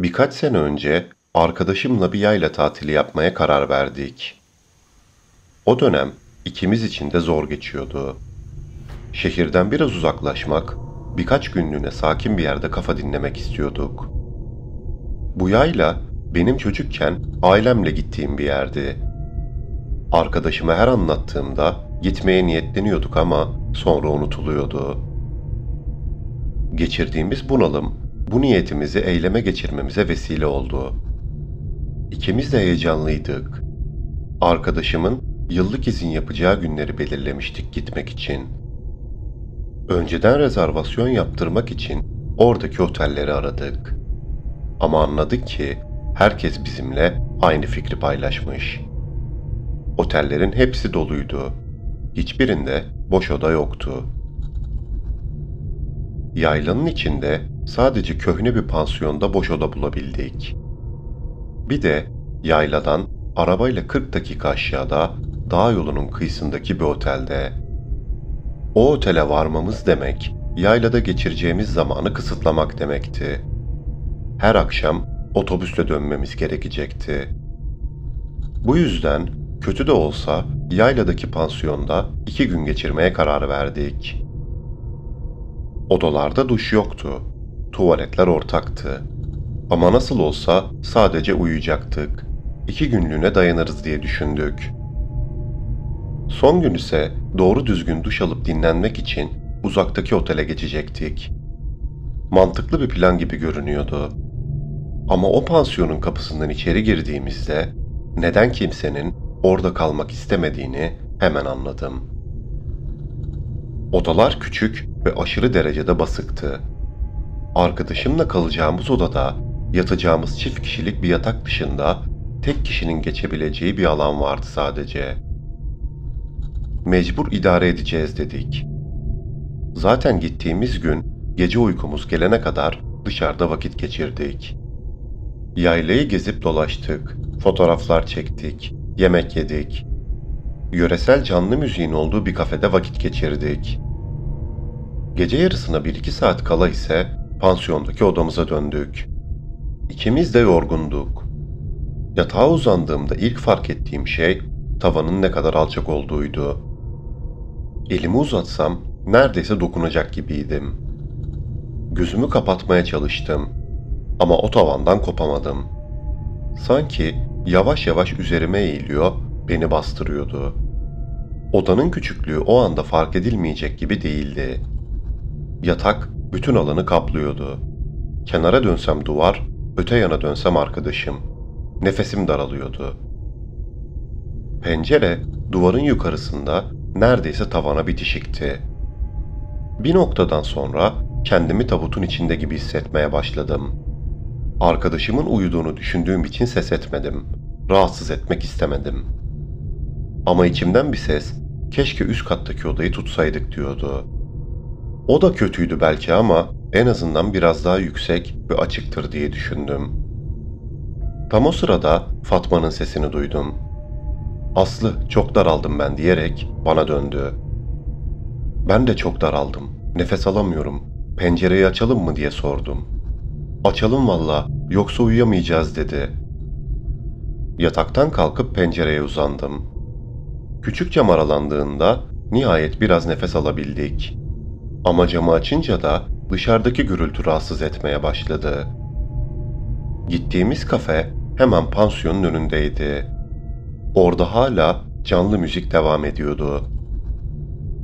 Birkaç sene önce arkadaşımla bir yayla tatili yapmaya karar verdik. O dönem ikimiz için de zor geçiyordu. Şehirden biraz uzaklaşmak, birkaç günlüğüne sakin bir yerde kafa dinlemek istiyorduk. Bu yayla benim çocukken ailemle gittiğim bir yerdi. Arkadaşıma her anlattığımda gitmeye niyetleniyorduk ama sonra unutuluyordu. Geçirdiğimiz bunalım bu niyetimizi eyleme geçirmemize vesile oldu. İkimiz de heyecanlıydık. Arkadaşımın yıllık izin yapacağı günleri belirlemiştik gitmek için. Önceden rezervasyon yaptırmak için oradaki otelleri aradık. Ama anladık ki herkes bizimle aynı fikri paylaşmış. Otellerin hepsi doluydu. Hiçbirinde boş oda yoktu. Yaylanın içinde sadece köhne bir pansiyonda boş oda bulabildik. Bir de yayladan arabayla 40 dakika aşağıda dağ yolunun kıyısındaki bir otelde. O otele varmamız demek, yaylada geçireceğimiz zamanı kısıtlamak demekti. Her akşam otobüsle dönmemiz gerekecekti. Bu yüzden kötü de olsa yayladaki pansiyonda 2 gün geçirmeye karar verdik. Odalarda duş yoktu. Tuvaletler ortaktı. Ama nasıl olsa sadece uyuyacaktık. 2 günlüğüne dayanırız diye düşündük. Son gün ise doğru düzgün duş alıp dinlenmek için uzaktaki otele geçecektik. Mantıklı bir plan gibi görünüyordu. Ama o pansiyonun kapısından içeri girdiğimizde neden kimsenin orada kalmak istemediğini hemen anladım. Odalar küçük ve aşırı derecede basıktı. Arkadaşımla kalacağımız odada yatacağımız çift kişilik bir yatak dışında tek kişinin geçebileceği bir alan vardı sadece. Mecbur idare edeceğiz dedik. Zaten gittiğimiz gün gece uykumuz gelene kadar dışarıda vakit geçirdik. Yaylayı gezip dolaştık, fotoğraflar çektik, yemek yedik. Yöresel canlı müziğin olduğu bir kafede vakit geçirdik. Gece yarısına 1-2 saat kala ise pansiyondaki odamıza döndük. İkimiz de yorgunduk. Yatağa uzandığımda ilk fark ettiğim şey tavanın ne kadar alçak olduğuydu. Elimi uzatsam neredeyse dokunacak gibiydim. Gözümü kapatmaya çalıştım ama o tavandan kopamadım. Sanki yavaş yavaş üzerime eğiliyor, beni bastırıyordu. Odanın küçüklüğü o anda fark edilmeyecek gibi değildi. Yatak bütün alanı kaplıyordu. Kenara dönsem duvar, öte yana dönsem arkadaşım. Nefesim daralıyordu. Pencere duvarın yukarısında neredeyse tavana bitişikti. Bir noktadan sonra kendimi tabutun içinde gibi hissetmeye başladım. Arkadaşımın uyuduğunu düşündüğüm için ses etmedim. Rahatsız etmek istemedim. Ama içimden bir ses, keşke üst kattaki odayı tutsaydık diyordu. O da kötüydü belki ama en azından biraz daha yüksek ve açıktır diye düşündüm. Tam o sırada Fatma'nın sesini duydum. "Aslı, çok daraldım ben," diyerek bana döndü. Ben de çok daraldım. Nefes alamıyorum. "Pencereyi açalım mı?" diye sordum. "Açalım valla, yoksa uyuyamayacağız," dedi. Yataktan kalkıp pencereye uzandım. Küçük cam aralandığında nihayet biraz nefes alabildik. Ama camı açınca da dışarıdaki gürültü rahatsız etmeye başladı. Gittiğimiz kafe hemen pansiyonun önündeydi. Orada hala canlı müzik devam ediyordu.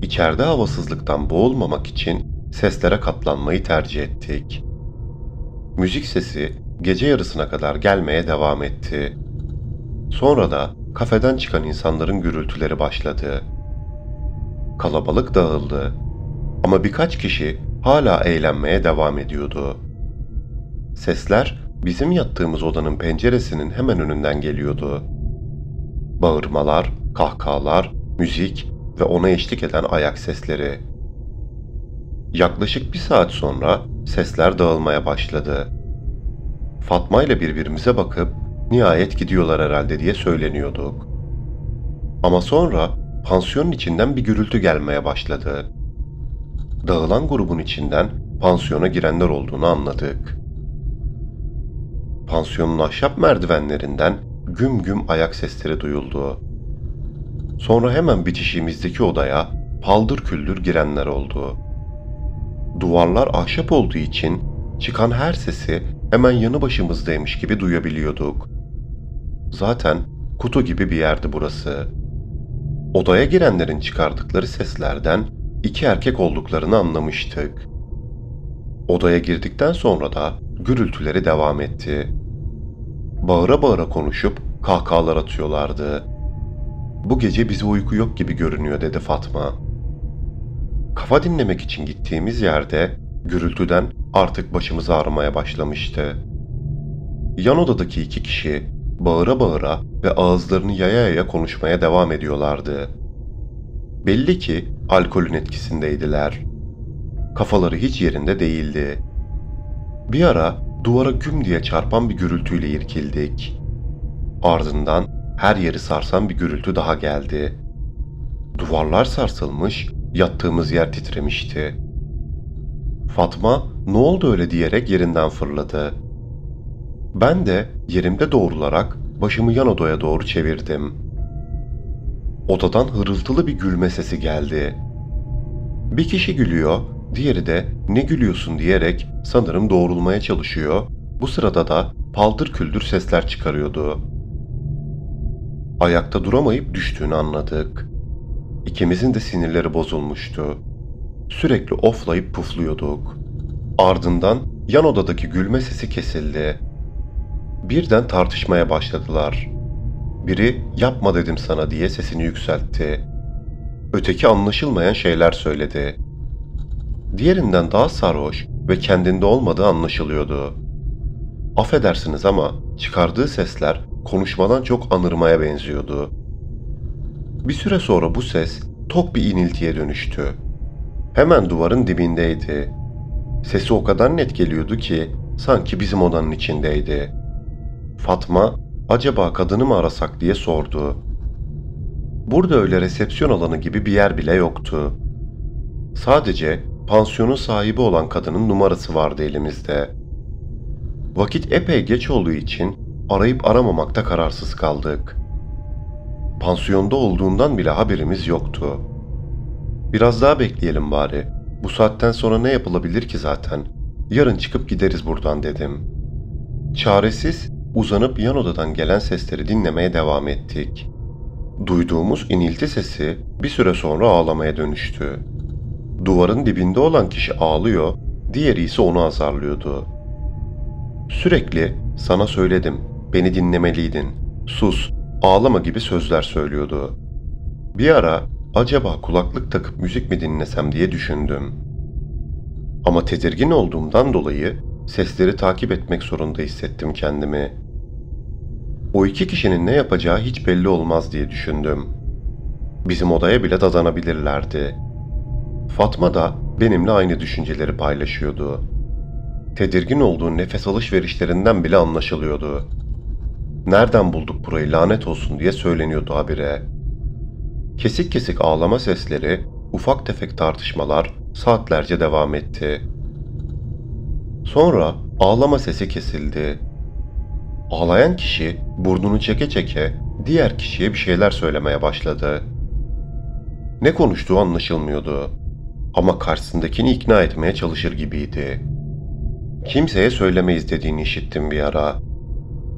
İçeride havasızlıktan boğulmamak için seslere katlanmayı tercih ettik. Müzik sesi gece yarısına kadar gelmeye devam etti. Sonra da kafeden çıkan insanların gürültüleri başladı. Kalabalık dağıldı. Ama birkaç kişi hala eğlenmeye devam ediyordu. Sesler bizim yattığımız odanın penceresinin hemen önünden geliyordu. Bağırmalar, kahkahalar, müzik ve ona eşlik eden ayak sesleri. Yaklaşık 1 saat sonra sesler dağılmaya başladı. Fatma ile birbirimize bakıp nihayet gidiyorlar herhalde diye söyleniyorduk. Ama sonra pansiyonun içinden bir gürültü gelmeye başladı. Dağılan grubun içinden pansiyona girenler olduğunu anladık. Pansiyonun ahşap merdivenlerinden güm güm ayak sesleri duyuldu. Sonra hemen bitişiğimizdeki odaya paldır küldür girenler oldu. Duvarlar ahşap olduğu için çıkan her sesi hemen yanı başımızdaymış gibi duyabiliyorduk. Zaten kutu gibi bir yerdi burası. Odaya girenlerin çıkardıkları seslerden iki erkek olduklarını anlamıştık. Odaya girdikten sonra da gürültüleri devam etti. Bağıra bağıra konuşup kahkahalar atıyorlardı. Bu gece bize uyku yok gibi görünüyor dedi Fatma. Kafa dinlemek için gittiğimiz yerde gürültüden artık başımız ağrımaya başlamıştı. Yan odadaki iki kişi bağıra bağıra ve ağızlarını yaya yaya konuşmaya devam ediyorlardı. Belli ki alkolün etkisindeydiler. Kafaları hiç yerinde değildi. Bir ara duvara güm diye çarpan bir gürültüyle irkildik. Ardından her yeri sarsan bir gürültü daha geldi. Duvarlar sarsılmış, yattığımız yer titremişti. Fatma "Ne oldu öyle?" diyerek yerinden fırladı. Ben de yerimde doğrularak başımı yan odaya doğru çevirdim. Odadan hırıltılı bir gülme sesi geldi. Bir kişi gülüyor, diğeri de "Ne gülüyorsun?" diyerek sanırım doğrulmaya çalışıyor. Bu sırada da paldır küldür sesler çıkarıyordu. Ayakta duramayıp düştüğünü anladık. İkimizin de sinirleri bozulmuştu. Sürekli oflayıp pufluyorduk. Ardından yan odadaki gülme sesi kesildi. Birden tartışmaya başladılar. Biri "Yapma dedim sana" diye sesini yükseltti. Öteki anlaşılmayan şeyler söyledi. Diğerinden daha sarhoş ve kendinde olmadığı anlaşılıyordu. Affedersiniz ama çıkardığı sesler konuşmadan çok anırmaya benziyordu. Bir süre sonra bu ses tok bir iniltiye dönüştü. Hemen duvarın dibindeydi. Sesi o kadar net geliyordu ki sanki bizim odanın içindeydi. Fatma "Acaba kadını mı arasak?" diye sordu. Burada öyle resepsiyon alanı gibi bir yer bile yoktu. Sadece pansiyonun sahibi olan kadının numarası vardı elimizde. Vakit epey geç olduğu için arayıp aramamakta kararsız kaldık. Pansiyonda olduğundan bile haberimiz yoktu. Biraz daha bekleyelim bari. Bu saatten sonra ne yapılabilir ki zaten? Yarın çıkıp gideriz buradan dedim. Çaresiz uzanıp yan odadan gelen sesleri dinlemeye devam ettik. Duyduğumuz inilti sesi bir süre sonra ağlamaya dönüştü. Duvarın dibinde olan kişi ağlıyor, diğeri ise onu azarlıyordu. Sürekli "Sana söyledim, beni dinlemeliydin, sus, ağlama" gibi sözler söylüyordu. Bir ara acaba kulaklık takıp müzik mi dinlesem diye düşündüm. Ama tedirgin olduğumdan dolayı sesleri takip etmek zorunda hissettim kendimi. O iki kişinin ne yapacağı hiç belli olmaz diye düşündüm. Bizim odaya bile dadanabilirlerdi. Fatma da benimle aynı düşünceleri paylaşıyordu. Tedirgin olduğu nefes alışverişlerinden bile anlaşılıyordu. "Nereden bulduk burayı, lanet olsun" diye söyleniyordu habire. Kesik kesik ağlama sesleri, ufak tefek tartışmalar saatlerce devam etti. Sonra ağlama sesi kesildi. Ağlayan kişi burnunu çeke çeke diğer kişiye bir şeyler söylemeye başladı. Ne konuştuğu anlaşılmıyordu ama karşısındakini ikna etmeye çalışır gibiydi. Kimseye söylemeyiz dediğini işittim bir ara.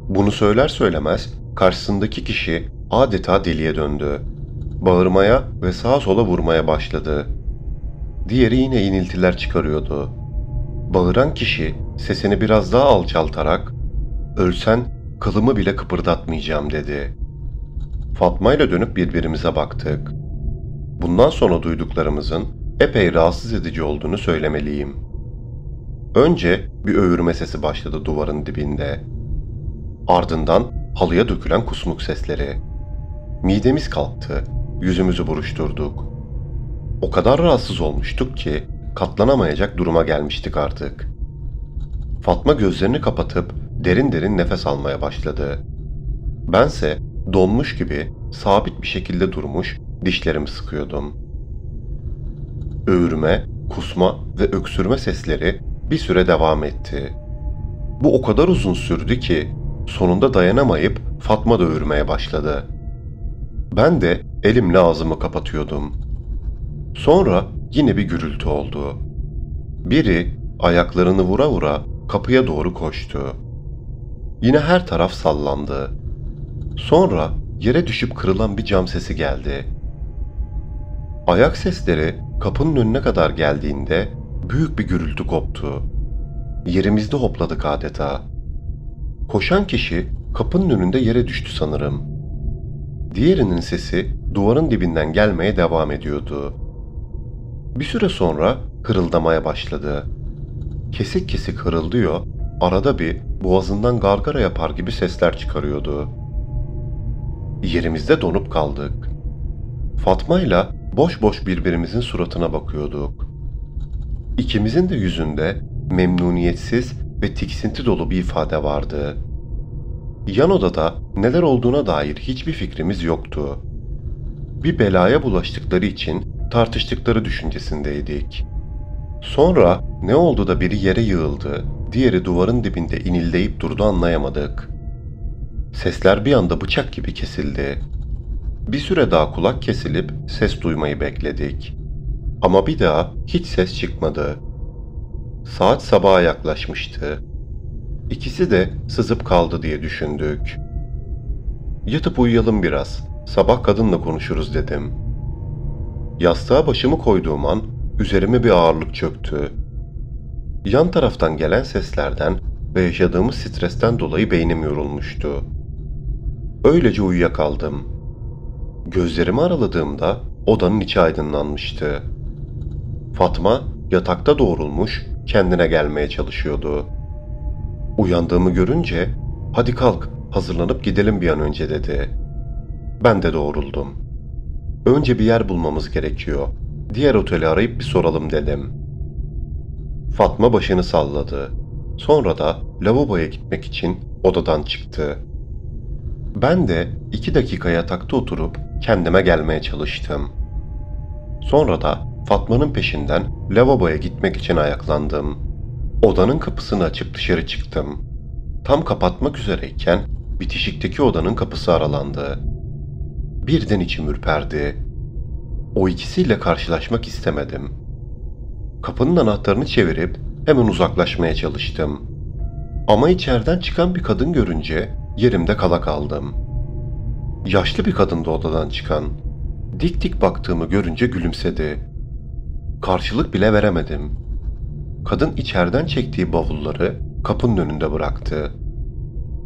Bunu söyler söylemez karşısındaki kişi adeta deliye döndü. Bağırmaya ve sağa sola vurmaya başladı. Diğeri yine iniltiler çıkarıyordu. Bağıran kişi sesini biraz daha alçaltarak "Ölsen kılımı bile kıpırdatmayacağım" dedi. Fatma ile dönüp birbirimize baktık. Bundan sonra duyduklarımızın epey rahatsız edici olduğunu söylemeliyim. Önce bir öğürme sesi başladı duvarın dibinde. Ardından halıya dökülen kusmuk sesleri. Midemiz kalktı, yüzümüzü buruşturduk. O kadar rahatsız olmuştuk ki katlanamayacak duruma gelmiştik artık. Fatma gözlerini kapatıp derin derin nefes almaya başladı. Bense donmuş gibi sabit bir şekilde durmuş, dişlerimi sıkıyordum. Öğürme, kusma ve öksürme sesleri bir süre devam etti. Bu o kadar uzun sürdü ki sonunda dayanamayıp Fatma da ürmeye başladı. Ben de elimle ağzımı kapatıyordum. Sonra yine bir gürültü oldu. Biri ayaklarını vura vura kapıya doğru koştu. Yine her taraf sallandı. Sonra yere düşüp kırılan bir cam sesi geldi. Ayak sesleri kapının önüne kadar geldiğinde büyük bir gürültü koptu. Yerimizde hopladık adeta. Koşan kişi kapının önünde yere düştü sanırım. Diğerinin sesi duvarın dibinden gelmeye devam ediyordu. Bir süre sonra hırıldamaya başladı. Kesik kesik hırıldıyor, arada bir boğazından gargara yapar gibi sesler çıkarıyordu. Yerimizde donup kaldık. Fatma'yla boş boş birbirimizin suratına bakıyorduk. İkimizin de yüzünde memnuniyetsiz ve tiksinti dolu bir ifade vardı. Yan odada neler olduğuna dair hiçbir fikrimiz yoktu. Bir belaya bulaştıkları için tartıştıkları düşüncesindeydik. Sonra ne oldu da biri yere yığıldı, diğeri duvarın dibinde inildeyip durdu anlayamadık. Sesler bir anda bıçak gibi kesildi. Bir süre daha kulak kesilip ses duymayı bekledik. Ama bir daha hiç ses çıkmadı. Saat sabaha yaklaşmıştı. İkisi de sızıp kaldı diye düşündük. Yatıp uyuyalım biraz, sabah kadınla konuşuruz dedim. Yastığa başımı koyduğum an üzerime bir ağırlık çöktü. Yan taraftan gelen seslerden ve yaşadığımız stresten dolayı beynim yorulmuştu. Öylece uyuyakaldım. Gözlerimi araladığımda odanın içi aydınlanmıştı. Fatma yatakta doğrulmuş, kendine gelmeye çalışıyordu. Uyandığımı görünce, "Hadi kalk, hazırlanıp gidelim bir an önce," dedi. Ben de doğruldum. "Önce bir yer bulmamız gerekiyor. Diğer oteli arayıp bir soralım," dedim. Fatma başını salladı. Sonra da lavaboya gitmek için odadan çıktı. Ben de 2 dakika yatakta oturup kendime gelmeye çalıştım. Sonra da Fatma'nın peşinden lavaboya gitmek için ayaklandım. Odanın kapısını açıp dışarı çıktım. Tam kapatmak üzereyken bitişikteki odanın kapısı aralandı. Birden içim ürperdi. O ikisiyle karşılaşmak istemedim. Kapının anahtarını çevirip hemen uzaklaşmaya çalıştım. Ama içeriden çıkan bir kadın görünce yerimde kala kaldım. Yaşlı bir kadındı odadan çıkan. Dik dik baktığımı görünce gülümsedi. Karşılık bile veremedim. Kadın içeriden çektiği bavulları kapının önünde bıraktı.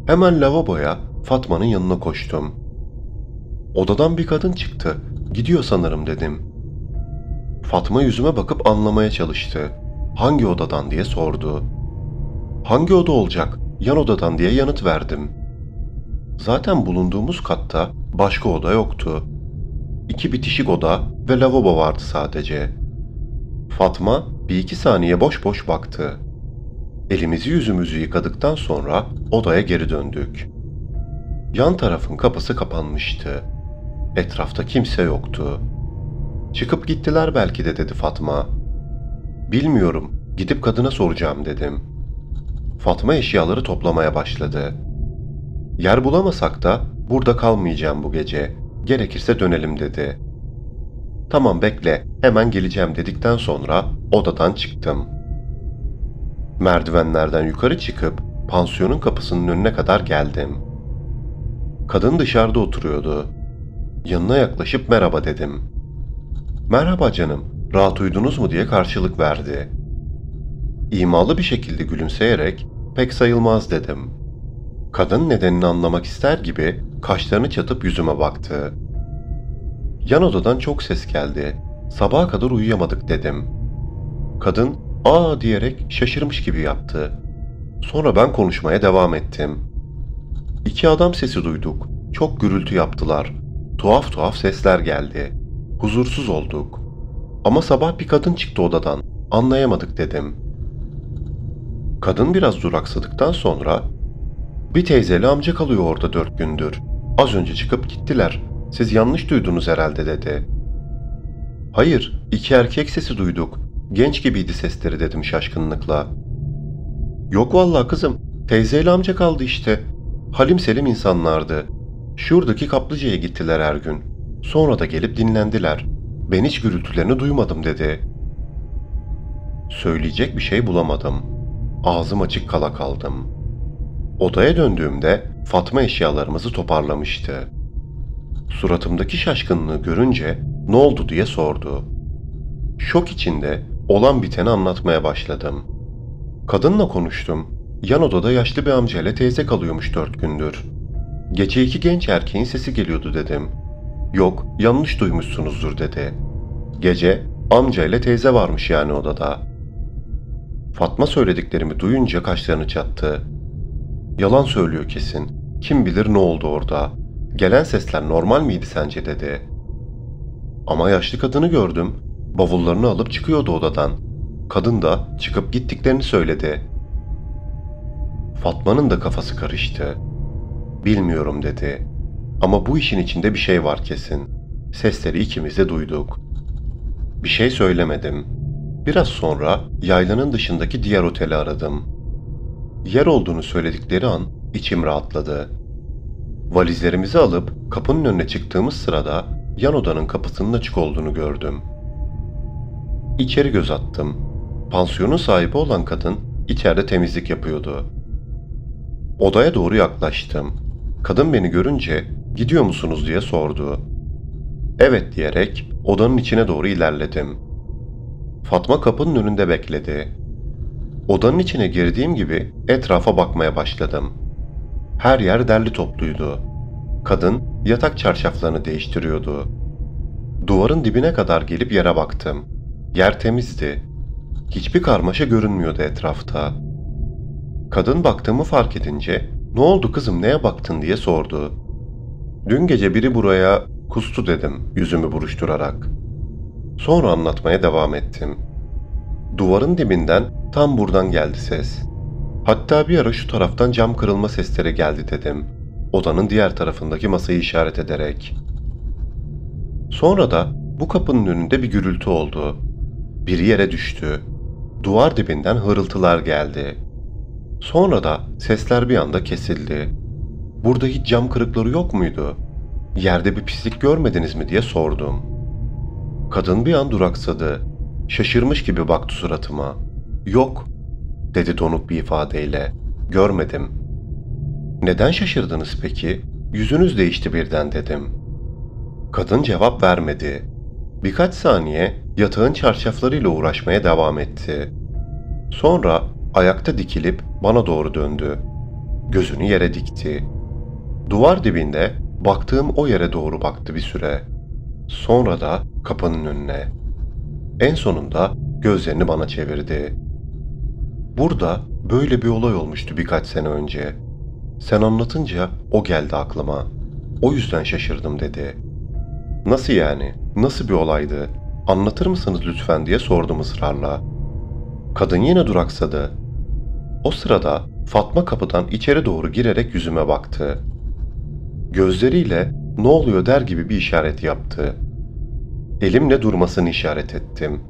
Hemen lavaboya Fatma'nın yanına koştum. Odadan bir kadın çıktı. "Gidiyor sanırım," dedim. Fatma yüzüme bakıp anlamaya çalıştı. "Hangi odadan?" diye sordu. "Hangi oda olacak? Yan odadan," diye yanıt verdim. Zaten bulunduğumuz katta başka oda yoktu. 2 bitişik oda ve lavabo vardı sadece. Fatma 1-2 saniye boş boş baktı. Elimizi yüzümüzü yıkadıktan sonra odaya geri döndük. Yan tarafın kapısı kapanmıştı. Etrafta kimse yoktu. "Çıkıp gittiler belki de," dedi Fatma. "Bilmiyorum, gidip kadına soracağım," dedim. Fatma eşyaları toplamaya başladı. "Yer bulamasak da burada kalmayacağım bu gece. Gerekirse dönelim," dedi. "Tamam bekle, hemen geleceğim," dedikten sonra odadan çıktım. Merdivenlerden yukarı çıkıp pansiyonun kapısının önüne kadar geldim. Kadın dışarıda oturuyordu. Yanına yaklaşıp "Merhaba," dedim. "Merhaba canım, rahat uyudunuz mu?" diye karşılık verdi. İmalı bir şekilde gülümseyerek "Pek sayılmaz," dedim. Kadın nedenini anlamak ister gibi kaşlarını çatıp yüzüme baktı. "Yan odadan çok ses geldi. Sabaha kadar uyuyamadık," dedim. Kadın "Aa," diyerek şaşırmış gibi yaptı. Sonra ben konuşmaya devam ettim. "2 adam sesi duyduk. Çok gürültü yaptılar. Tuhaf tuhaf sesler geldi. Huzursuz olduk. Ama sabah bir kadın çıktı odadan. Anlayamadık," dedim. Kadın biraz duraksadıktan sonra "Bir teyzeyle amca kalıyor orada 4 gündür. Az önce çıkıp gittiler. Siz yanlış duydunuz herhalde," dedi. "Hayır, 2 erkek sesi duyduk. Genç gibiydi sesleri," dedim şaşkınlıkla. "Yok vallahi kızım, Teyzeyle amca kaldı işte. Halim selim insanlardı. Şuradaki kaplıcaya gittiler her gün. Sonra da gelip dinlendiler. Ben hiç gürültülerini duymadım dedi. Söyleyecek bir şey bulamadım. Ağzım açık kala kaldım. Odaya döndüğümde Fatma eşyalarımızı toparlamıştı. Suratımdaki şaşkınlığı görünce ne oldu diye sordu. Şok içinde olan biteni anlatmaya başladım. Kadınla konuştum. Yan odada yaşlı bir amcayla teyze kalıyormuş 4 gündür. Gece 2 genç erkeğin sesi geliyordu dedim. Yok, yanlış duymuşsunuzdur dedi. Gece amcayla teyze varmış yani odada. Fatma söylediklerimi duyunca kaşlarını çattı. Yalan söylüyor kesin. Kim bilir ne oldu orada. Gelen sesler normal miydi sence dedi. Ama yaşlı kadını gördüm. Bavullarını alıp çıkıyordu odadan. Kadın da çıkıp gittiklerini söyledi. Fatma'nın da kafası karıştı. Bilmiyorum dedi. Ama bu işin içinde bir şey var kesin. Sesleri ikimiz de duyduk. Bir şey söylemedim. Biraz sonra yaylanın dışındaki diğer oteli aradım. Yer olduğunu söyledikleri an içim rahatladı. Valizlerimizi alıp kapının önüne çıktığımız sırada yan odanın kapısının açık olduğunu gördüm. İçeri göz attım. Pansiyonun sahibi olan kadın içeride temizlik yapıyordu. Odaya doğru yaklaştım. Kadın beni görünce "Gidiyor musunuz?" diye sordu. Evet diyerek odanın içine doğru ilerledim. Fatma kapının önünde bekledi. Odanın içine girdiğim gibi etrafa bakmaya başladım. Her yer derli topluydu. Kadın yatak çarşaflarını değiştiriyordu. Duvarın dibine kadar gelip yere baktım. Yer temizdi. Hiçbir karmaşa görünmüyordu etrafta. Kadın baktığımı fark edince "Ne oldu kızım, neye baktın?" diye sordu. "Dün gece biri buraya kustu" dedim yüzümü buruşturarak. Sonra anlatmaya devam ettim. Duvarın dibinden tam buradan geldi ses. Hatta bir ara şu taraftan cam kırılma sesleri geldi dedim. Odanın diğer tarafındaki masayı işaret ederek. Sonra da bu kapının önünde bir gürültü oldu. Biri yere düştü. Duvar dibinden hırıltılar geldi. Sonra da sesler bir anda kesildi. "Burada hiç cam kırıkları yok muydu? Yerde bir pislik görmediniz mi?" diye sordum. Kadın bir an duraksadı. Şaşırmış gibi baktı suratıma. "Yok," dedi donuk bir ifadeyle. "Görmedim." "Neden şaşırdınız peki? Yüzünüz değişti birden," dedim. Kadın cevap vermedi. Birkaç saniye yatağın çarşaflarıyla uğraşmaya devam etti. Sonra ayakta dikilip bana doğru döndü. Gözünü yere dikti. Duvar dibinde baktığım o yere doğru baktı bir süre. Sonra da kapının önüne. En sonunda gözlerini bana çevirdi. "Burada böyle bir olay olmuştu birkaç sene önce. Sen anlatınca o geldi aklıma. O yüzden şaşırdım," dedi. "Nasıl yani? Nasıl bir olaydı? Anlatır mısınız lütfen?" diye sordum ısrarla. Kadın yine duraksadı. O sırada Fatma kapıdan içeri doğru girerek yüzüme baktı. Gözleriyle "Ne oluyor?" der gibi bir işaret yaptı. Elimle durmasını işaret ettim.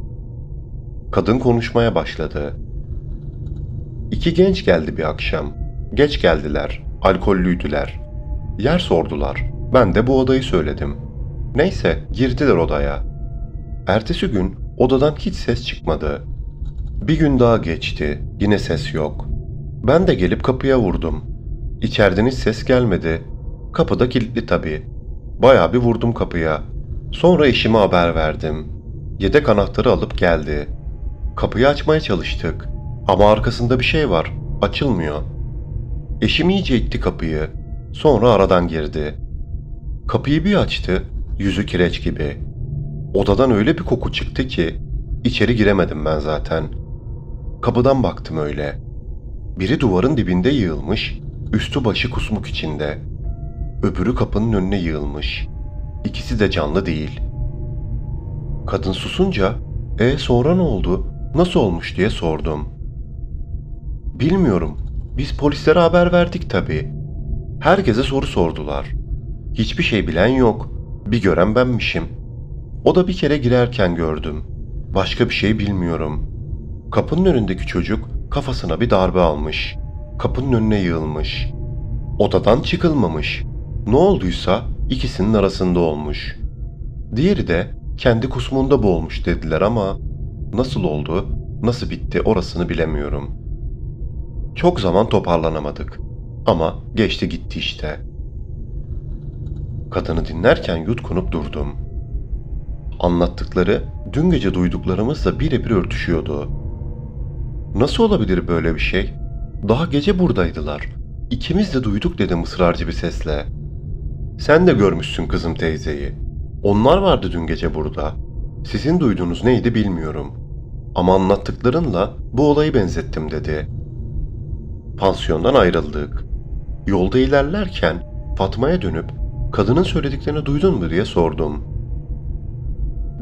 Kadın konuşmaya başladı. "İki genç geldi bir akşam. Geç geldiler, alkollüydüler. Yer sordular. Ben de bu odayı söyledim. Neyse, girdiler odaya. Ertesi gün odadan hiç ses çıkmadı. Bir gün daha geçti, yine ses yok. Ben de gelip kapıya vurdum. İçeriden hiç ses gelmedi. Kapı da kilitli tabii. Bayağı bir vurdum kapıya. Sonra eşime haber verdim. Yedek anahtarı alıp geldi. Kapıyı açmaya çalıştık. Ama arkasında bir şey var. Açılmıyor. Eşim iyice itti kapıyı. Sonra aradan girdi. Kapıyı bir açtı. Yüzü kireç gibi. Odadan öyle bir koku çıktı ki içeri giremedim ben zaten. Kapıdan baktım öyle. Biri duvarın dibinde yığılmış, üstü başı kusmuk içinde. Öbürü kapının önüne yığılmış. İkisi de canlı değil. Kadın susunca, sonra ne oldu? Nasıl olmuş?" diye sordum. "Bilmiyorum. Biz polislere haber verdik tabii. Herkese soru sordular. Hiçbir şey bilen yok. Bir gören benmişim. O da bir kere girerken gördüm. Başka bir şey bilmiyorum. Kapının önündeki çocuk kafasına bir darbe almış. Kapının önüne yığılmış. Odadan çıkılmamış. Ne olduysa ikisinin arasında olmuş. Diğeri de kendi kusmunda boğulmuş dediler ama nasıl oldu, nasıl bitti orasını bilemiyorum. Çok zaman toparlanamadık. Ama geçti gitti işte. Kadını dinlerken yutkunup durdum. Anlattıkları dün gece duyduklarımızla birebir örtüşüyordu. Nasıl olabilir böyle bir şey? Daha gece buradaydılar. İkimiz de duyduk dedim ısrarcı bir sesle. Sen de görmüşsün kızım teyzeyi. Onlar vardı dün gece burada. Sizin duyduğunuz neydi bilmiyorum. Ama anlattıklarınla bu olayı benzettim dedi. Pansiyondan ayrıldık. Yolda ilerlerken Fatma'ya dönüp kadının söylediklerini duydun mu diye sordum.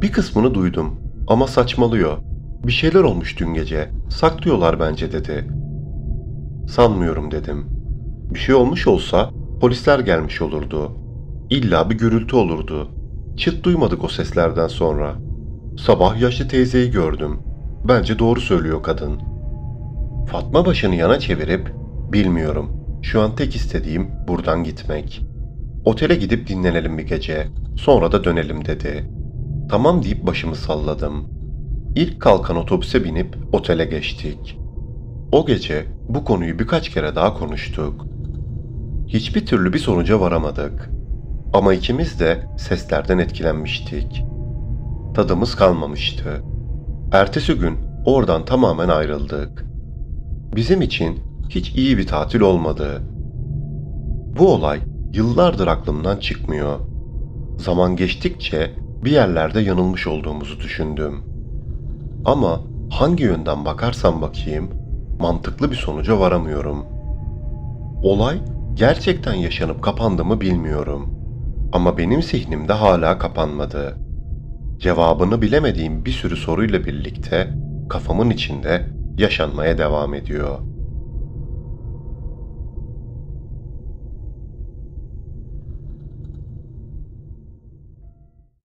Bir kısmını duydum ama saçmalıyor. Bir şeyler olmuş dün gece. Saklıyorlar bence dedi. Sanmıyorum dedim. Bir şey olmuş olsa polisler gelmiş olurdu. İlla bir gürültü olurdu. Çıt duymadık o seslerden sonra. Sabah yaşlı teyzeyi gördüm. Bence doğru söylüyor kadın. Fatma başını yana çevirip bilmiyorum. Şu an tek istediğim buradan gitmek. Otele gidip dinlenelim bir gece. Sonra da dönelim dedi. Tamam deyip başımı salladım. İlk kalkan otobüse binip otele geçtik. O gece bu konuyu birkaç kere daha konuştuk. Hiçbir türlü bir sonuca varamadık. Ama ikimiz de seslerden etkilenmiştik. Tadımız kalmamıştı. Ertesi gün oradan tamamen ayrıldık. Bizim için hiç iyi bir tatil olmadı. Bu olay yıllardır aklımdan çıkmıyor. Zaman geçtikçe bir yerlerde yanılmış olduğumuzu düşündüm. Ama hangi yönden bakarsam bakayım mantıklı bir sonuca varamıyorum. Olay gerçekten yaşanıp kapandı mı bilmiyorum. Ama benim zihnimde hala kapanmadı. Cevabını bilemediğim bir sürü soruyla birlikte kafamın içinde yaşanmaya devam ediyor.